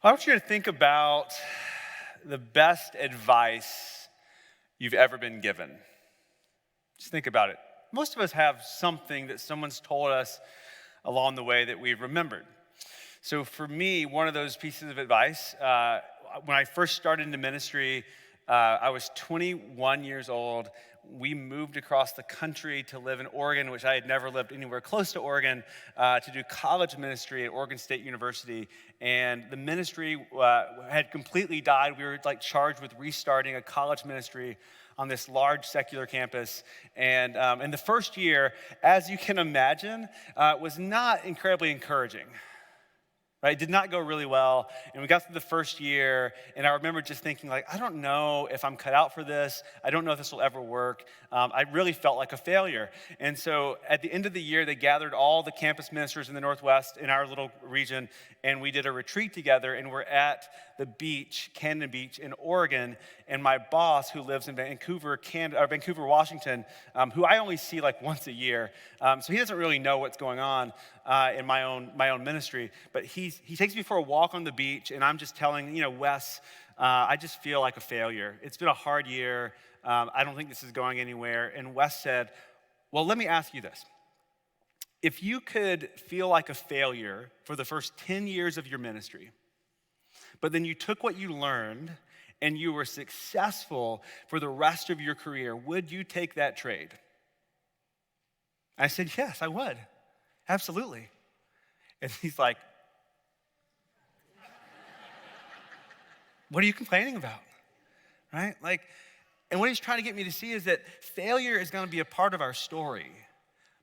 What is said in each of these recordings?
I want you to think about the best advice you've ever been given. Just think about it. Most of us have something that someone's told us along the way that we've remembered. So for me, one of those pieces of advice, when I first started into ministry, I was 21 years old. We moved across the country to live in Oregon, which I had never lived anywhere close to Oregon, to do college ministry at Oregon State University. And the ministry had completely died. We were charged with restarting a college ministry on this large secular campus. And in the first year, as you can imagine, was not incredibly encouraging. Right? It did not go really well, and we got through the first year, and I remember just thinking, I don't know if I'm cut out for this. I don't know if this will ever work. I really felt like a failure. And so at the end of the year, they gathered all the campus ministers in the Northwest in our little region, and we did a retreat together, and we're at the beach, Camden Beach in Oregon, and my boss, who lives in Vancouver, Washington, who I only see once a year, so he doesn't really know what's going on in my own ministry, but he takes me for a walk on the beach, and I'm just telling, Wes, I just feel like a failure. It's been a hard year. I don't think this is going anywhere. And Wes said, well, let me ask you this. If you could feel like a failure for the first 10 years of your ministry, but then you took what you learned and you were successful for the rest of your career, would you take that trade? I said, yes, I would. Absolutely. And he's like, what are you complaining about? Right? And what he's trying to get me to see is that failure is going to be a part of our story,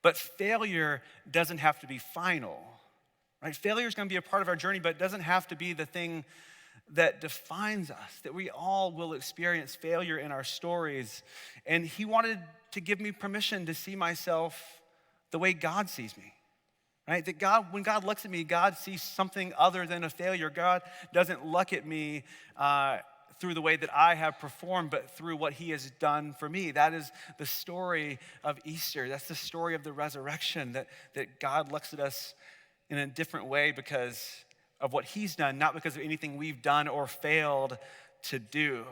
but failure doesn't have to be final. Right? Failure is going to be a part of our journey, but it doesn't have to be the thing that defines us, that we all will experience failure in our stories. And he wanted to give me permission to see myself the way God sees me. Right? That when God looks at me, God sees something other than a failure. God doesn't look at me through the way that I have performed, but through what he has done for me. That is the story of Easter. That's the story of the resurrection, that God looks at us in a different way because of what he's done, not because of anything we've done or failed to do.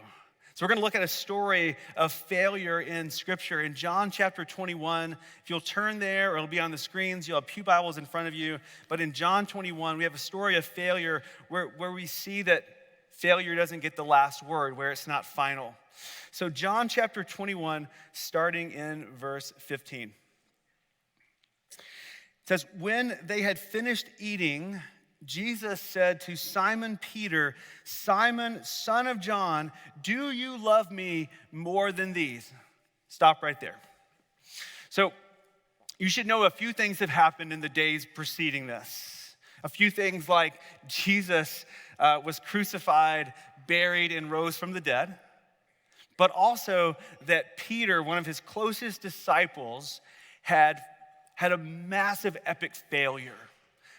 So we're going to look at a story of failure in Scripture. In John chapter 21, if you'll turn there, or it'll be on the screens, you'll have pew Bibles in front of you. But in John 21, we have a story of failure where we see that failure doesn't get the last word, where it's not final. So John chapter 21, starting in verse 15. It says, when they had finished eating, Jesus said to Simon Peter, Simon, son of John, do you love me more than these? Stop right there. So you should know a few things have happened in the days preceding this. A few things like Jesus was crucified, buried, and rose from the dead. But also that Peter, one of his closest disciples, had a massive epic failure.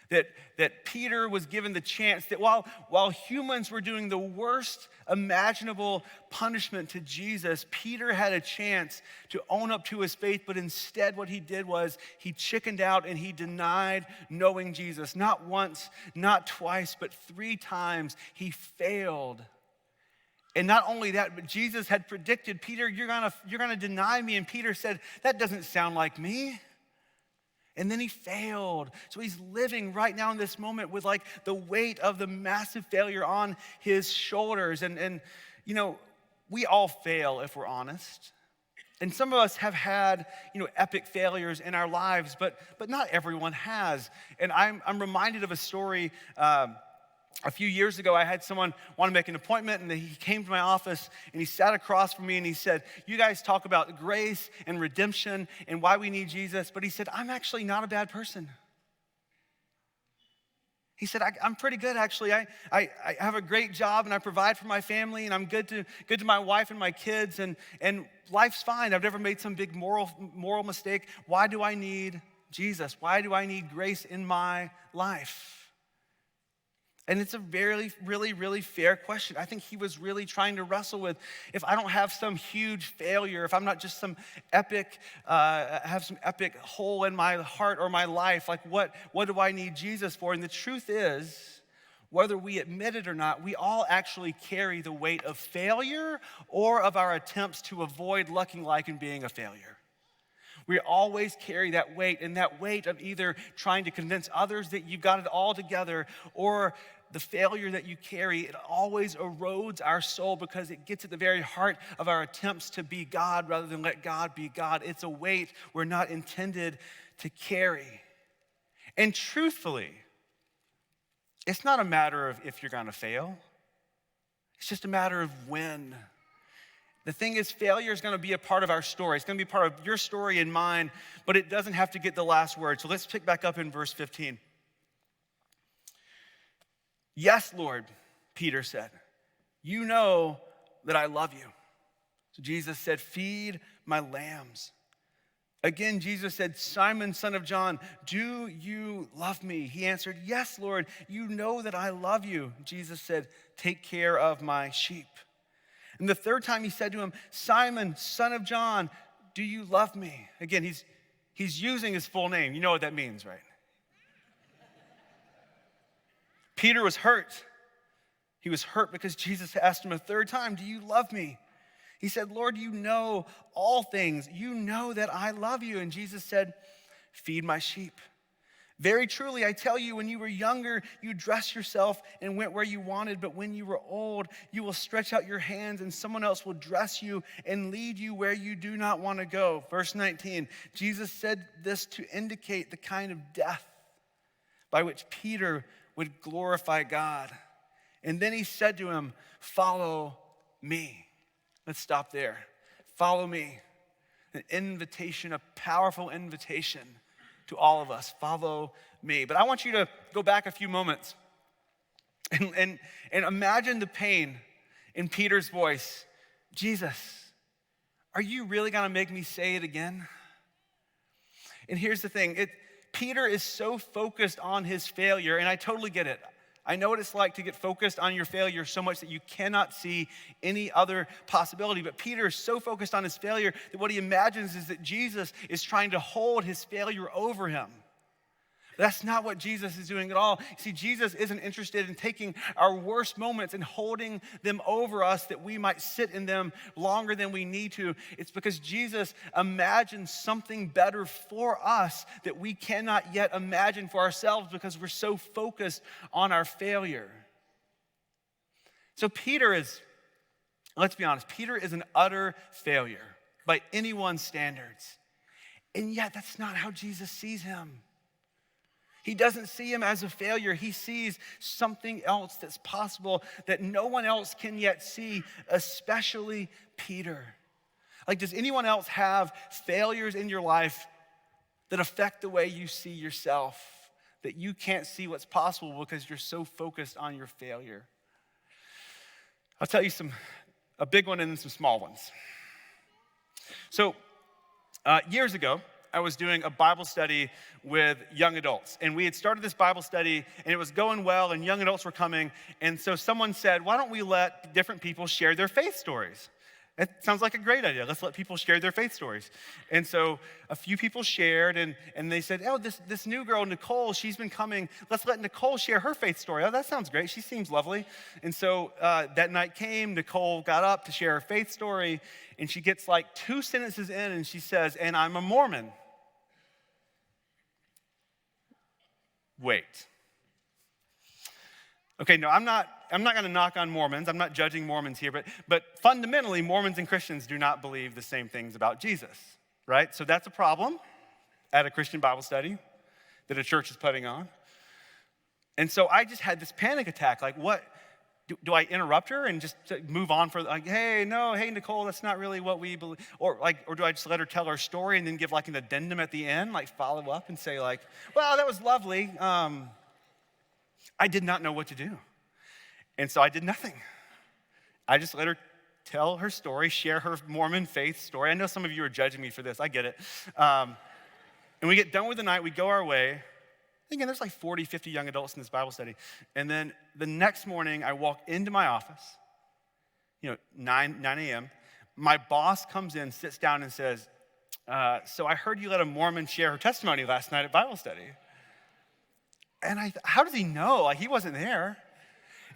That Peter was given the chance that while humans were doing the worst imaginable punishment to Jesus, Peter had a chance to own up to his faith, but instead what he did was he chickened out and he denied knowing Jesus. Not once, not twice, but 3 times he failed. And not only that, but Jesus had predicted, Peter, you're gonna deny me. And Peter said, that doesn't sound like me. And then he failed. So he's living right now in this moment with the weight of the massive failure on his shoulders. And we all fail if we're honest. And some of us have had, epic failures in our lives, but not everyone has. And I'm reminded of a story. A few years ago, I had someone want to make an appointment, and he came to my office, and he sat across from me, and he said, you guys talk about grace and redemption and why we need Jesus, but he said, I'm actually not a bad person. He said, I'm pretty good, actually. I have a great job, and I provide for my family, and I'm good to my wife and my kids, and life's fine. I've never made some big moral mistake. Why do I need Jesus? Why do I need grace in my life? And it's a very, really, really fair question. I think he was really trying to wrestle with, if I don't have some huge failure, if I'm not just some epic, have some epic hole in my heart or my life, what do I need Jesus for? And the truth is, Whether we admit it or not, we all actually carry the weight of failure or of our attempts to avoid looking like and being a failure. We always carry that weight, and that weight of either trying to convince others that you've got it all together, or the failure that you carry, it always erodes our soul because it gets at the very heart of our attempts to be God rather than let God be God. It's a weight we're not intended to carry. And truthfully, it's not a matter of if you're gonna fail. It's just a matter of when. The thing is, failure is gonna be a part of our story. It's gonna be part of your story and mine, but it doesn't have to get the last word. So let's pick back up in verse 15. Yes, Lord, Peter said, you know that I love you. So Jesus said, feed my lambs. Again, Jesus said, Simon, son of John, do you love me? He answered, yes, Lord, you know that I love you. Jesus said, take care of my sheep. And the third time he said to him, Simon, son of John, do you love me? Again, he's using his full name. You know what that means, right? Peter was hurt. He was hurt because Jesus asked him a third time, do you love me? He said, Lord, you know all things. You know that I love you. And Jesus said, feed my sheep. Very truly, I tell you, when you were younger, you dressed yourself and went where you wanted. But when you were old, you will stretch out your hands and someone else will dress you and lead you where you do not want to go. Verse 19, Jesus said this to indicate the kind of death by which Peter would glorify God. And then he said to him, follow me. Let's stop there. Follow me. An invitation, a powerful invitation to all of us. Follow me. But I want you to go back a few moments and imagine the pain in Peter's voice. Jesus, are you really gonna make me say it again? And here's the thing, Peter is so focused on his failure, and I totally get it. I know what it's like to get focused on your failure so much that you cannot see any other possibility. But Peter is so focused on his failure that what he imagines is that Jesus is trying to hold his failure over him. That's not what Jesus is doing at all. See, Jesus isn't interested in taking our worst moments and holding them over us that we might sit in them longer than we need to. It's because Jesus imagines something better for us that we cannot yet imagine for ourselves because we're so focused on our failure. So let's be honest, Peter is an utter failure by anyone's standards. And yet that's not how Jesus sees him. He doesn't see him as a failure. He sees something else that's possible that no one else can yet see, especially Peter. Like, does anyone else have failures in your life that affect the way you see yourself, that you can't see what's possible because you're so focused on your failure? I'll tell you a big one and then some small ones. So, years ago, I was doing a Bible study with young adults. And we had started this Bible study, and it was going well, and young adults were coming. And so someone said, why don't we let different people share their faith stories? That sounds like a great idea. Let's let people share their faith stories. And so a few people shared, and they said, oh, this new girl, Nicole, she's been coming. Let's let Nicole share her faith story. Oh, that sounds great. She seems lovely. And so that night came, Nicole got up to share her faith story, and she gets like 2 sentences in, and she says, and I'm a Mormon. Wait. Okay, no, I'm not going to knock on Mormons. I'm not judging Mormons here, but fundamentally, Mormons and Christians do not believe the same things about Jesus, right? So that's a problem at a Christian Bible study that a church is putting on. And so I just had this panic attack, like what? Do I interrupt her and just move on for like, hey, Nicole, that's not really what we believe? Or do I just let her tell her story and then give like an addendum at the end, like follow up and say like, well, that was lovely. I did not know what to do. And so I did nothing. I just let her tell her story, share her Mormon faith story. I know some of you are judging me for this. I get it. And we get done with the night. We go our way. Again, there's like 40, 50 young adults in this Bible study. And then the next morning, I walk into my office, 9 a.m. My boss comes in, sits down and says, so I heard you let a Mormon share her testimony last night at Bible study. And how does he know? Like, he wasn't there.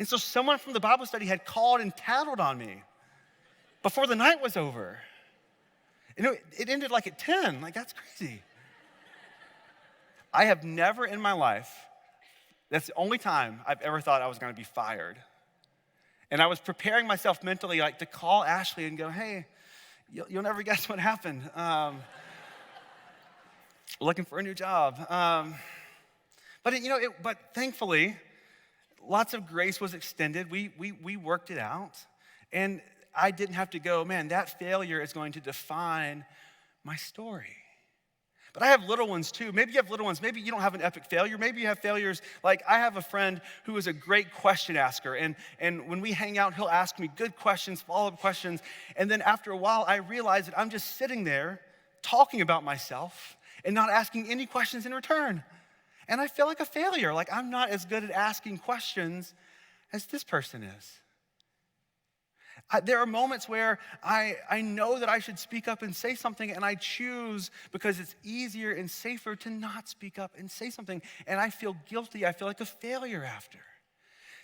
And so someone from the Bible study had called and tattled on me before the night was over. And it ended like at 10. Like, that's crazy. I have never in my life, that's the only time I've ever thought I was going to be fired. And I was preparing myself mentally, like, to call Ashley and go, hey, you'll never guess what happened. Looking for a new job. But thankfully, lots of grace was extended. We worked it out. And I didn't have to go, man, that failure is going to define my story. But I have little ones too. Maybe you have little ones. Maybe you don't have an epic failure. Maybe you have failures. Like, I have a friend who is a great question asker. And when we hang out, he'll ask me good questions, follow-up questions. And then after a while, I realize that I'm just sitting there talking about myself and not asking any questions in return. And I feel like a failure. Like, I'm not as good at asking questions as this person is. There are moments where I know that I should speak up and say something, and I choose, because it's easier and safer, to not speak up and say something. And I feel guilty. I feel like a failure after.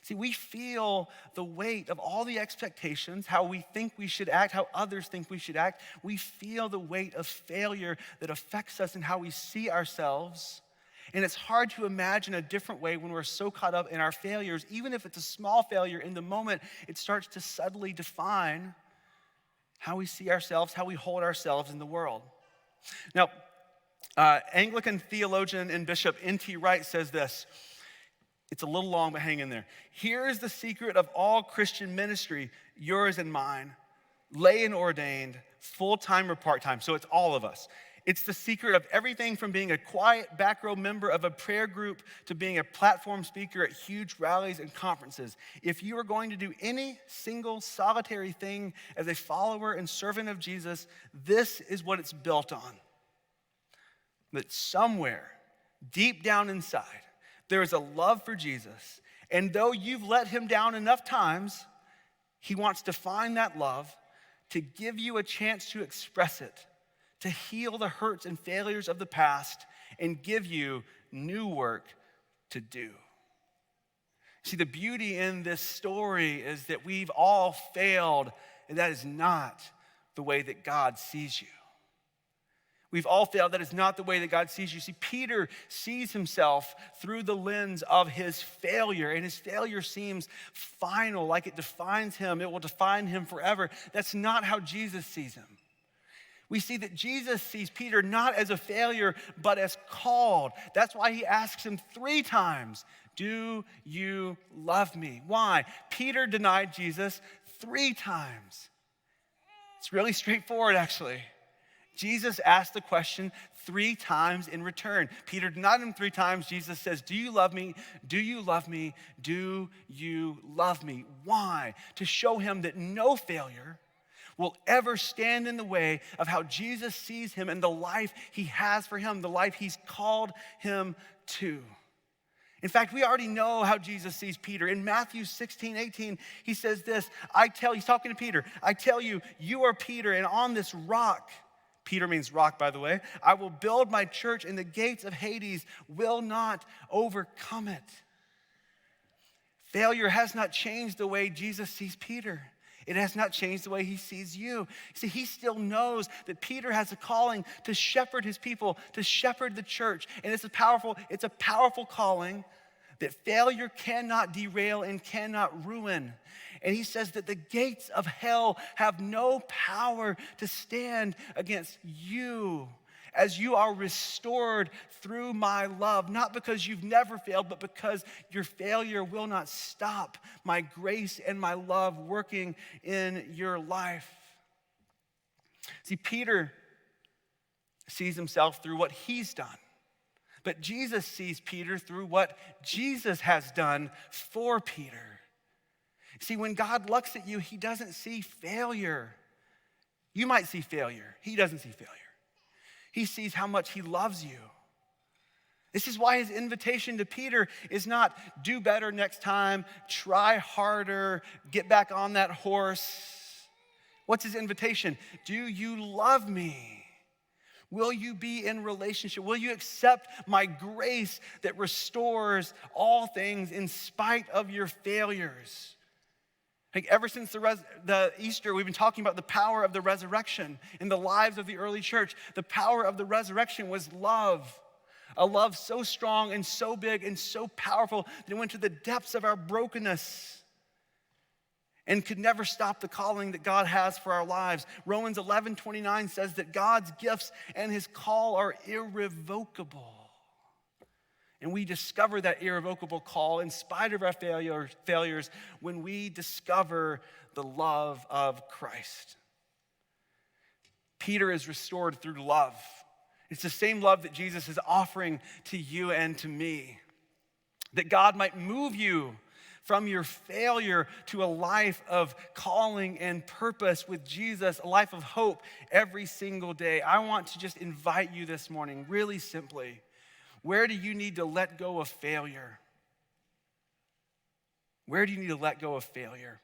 See, we feel the weight of all the expectations, how we think we should act, how others think we should act. We feel the weight of failure that affects us and how we see ourselves. And it's hard to imagine a different way when we're so caught up in our failures. Even if it's a small failure in the moment, it starts to subtly define how we see ourselves, how we hold ourselves in the world. Now, Anglican theologian and Bishop N.T. Wright says this. It's a little long, but hang in there. Here is the secret of all Christian ministry, yours and mine, lay and ordained, full-time or part-time. So it's all of us. It's the secret of everything from being a quiet back row member of a prayer group to being a platform speaker at huge rallies and conferences. If you are going to do any single solitary thing as a follower and servant of Jesus, this is what it's built on. That somewhere, deep down inside, there is a love for Jesus. And though you've let him down enough times, he wants to find that love, to give you a chance to express it, to heal the hurts and failures of the past, and give you new work to do. See, the beauty in this story is that we've all failed, and that is not the way that God sees you. We've all failed. That is not the way that God sees you. See, Peter sees himself through the lens of his failure, and his failure seems final, like it defines him. It will define him forever. That's not how Jesus sees him. We see that Jesus sees Peter not as a failure, but as called. That's why he asks him 3 times, do you love me? Why? Peter denied Jesus 3 times. It's really straightforward, actually. Jesus asked the question 3 times in return. Peter denied him 3 times. Jesus says, do you love me? Do you love me? Do you love me? Why? To show him that no failure will ever stand in the way of how Jesus sees him and the life he has for him, the life he's called him to. In fact, we already know how Jesus sees Peter. In Matthew 16:18, he says this, he's talking to Peter, I tell you, you are Peter, and on this rock, Peter means rock, by the way, I will build my church, and the gates of Hades will not overcome it. Failure has not changed the way Jesus sees Peter. It has not changed the way he sees you. See, he still knows that Peter has a calling to shepherd his people, to shepherd the church. And it's a powerful calling that failure cannot derail and cannot ruin. And he says that the gates of hell have no power to stand against you as you are restored through my love, not because you've never failed, but because your failure will not stop my grace and my love working in your life. See, Peter sees himself through what he's done, but Jesus sees Peter through what Jesus has done for Peter. See, when God looks at you, he doesn't see failure. You might see failure. He doesn't see failure. He sees how much he loves you. This is why his invitation to Peter is not do better next time, try harder, get back on that horse. What's his invitation? Do you love me? Will you be in relationship? Will you accept my grace that restores all things in spite of your failures? Like ever since the Easter, we've been talking about the power of the resurrection in the lives of the early church. The power of the resurrection was love. A love so strong and so big and so powerful that it went to the depths of our brokenness and could never stop the calling that God has for our lives. Romans 11:29 says that God's gifts and his call are irrevocable. And we discover that irrevocable call in spite of our failures when we discover the love of Christ. Peter is restored through love. It's the same love that Jesus is offering to you and to me. That God might move you from your failure to a life of calling and purpose with Jesus, a life of hope every single day. I want to just invite you this morning, really simply, where do you need to let go of failure? Where do you need to let go of failure?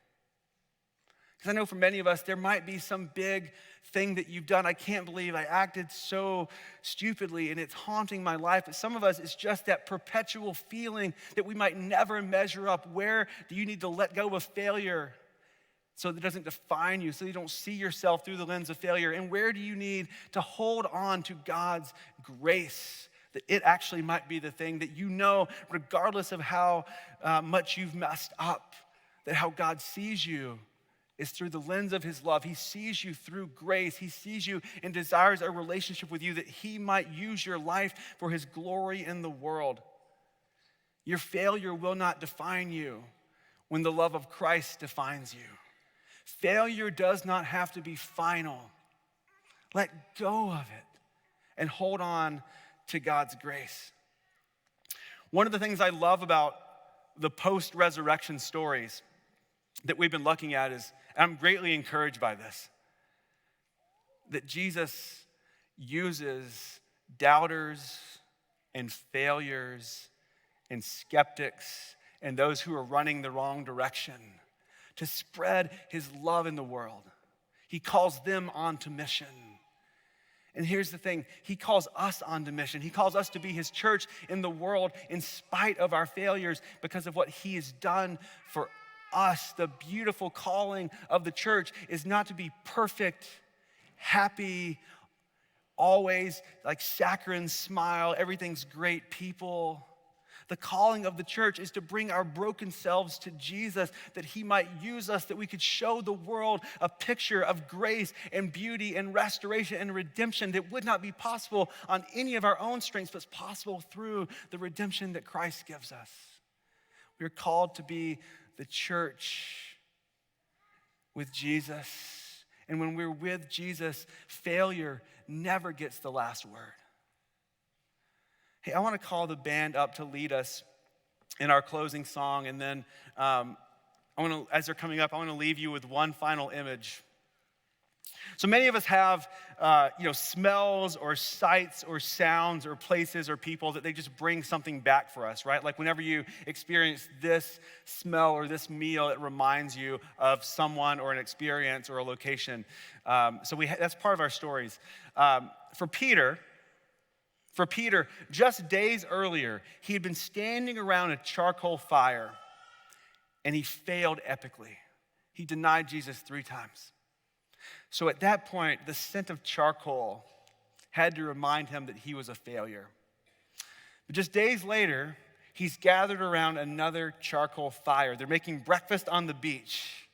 Because I know for many of us, there might be some big thing that you've done. I can't believe I acted so stupidly and it's haunting my life. But some of us, it's just that perpetual feeling that we might never measure up. Where do you need to let go of failure so that it doesn't define you, so you don't see yourself through the lens of failure? And where do you need to hold on to God's grace, that it actually might be the thing that you know, regardless of how much you've messed up, that how God sees you is through the lens of his love. He sees you through grace. He sees you and desires a relationship with you that he might use your life for his glory in the world. Your failure will not define you when the love of Christ defines you. Failure does not have to be final. Let go of it and hold on to God's grace. One of the things I love about the post-resurrection stories that we've been looking at is, and I'm greatly encouraged by this, that Jesus uses doubters and failures and skeptics and those who are running the wrong direction to spread his love in the world. He calls them onto mission. And here's the thing, he calls us onto mission. He calls us to be his church in the world in spite of our failures because of what he has done for us. The beautiful calling of the church is not to be perfect, happy, always like saccharine smile, everything's great people. The calling of the church is to bring our broken selves to Jesus, that he might use us, that we could show the world a picture of grace and beauty and restoration and redemption that would not be possible on any of our own strengths, but it's possible through the redemption that Christ gives us. We're called to be the church with Jesus. And when we're with Jesus, failure never gets the last word. Hey, I want to call the band up to lead us in our closing song. And then as they're coming up, I want to leave you with one final image. So many of us have, smells or sights or sounds or places or people that they just bring something back for us, right? Like whenever you experience this smell or this meal, it reminds you of someone or an experience or a location. That's part of our stories. For Peter, just days earlier, he had been standing around a charcoal fire and he failed epically. He denied Jesus 3 times. So at that point, the scent of charcoal had to remind him that he was a failure. But just days later, he's gathered around another charcoal fire. They're making breakfast on the beach.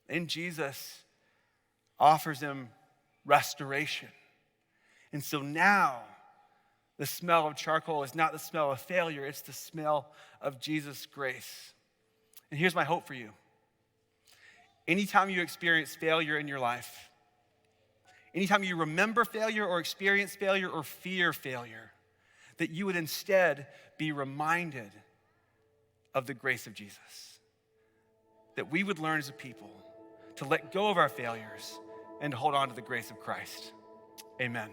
And Jesus offers him restoration. And so now, the smell of charcoal is not the smell of failure, it's the smell of Jesus' grace. And here's my hope for you. Anytime you experience failure in your life, anytime you remember failure or experience failure or fear failure, that you would instead be reminded of the grace of Jesus. That we would learn as a people to let go of our failures and to hold on to the grace of Christ. Amen.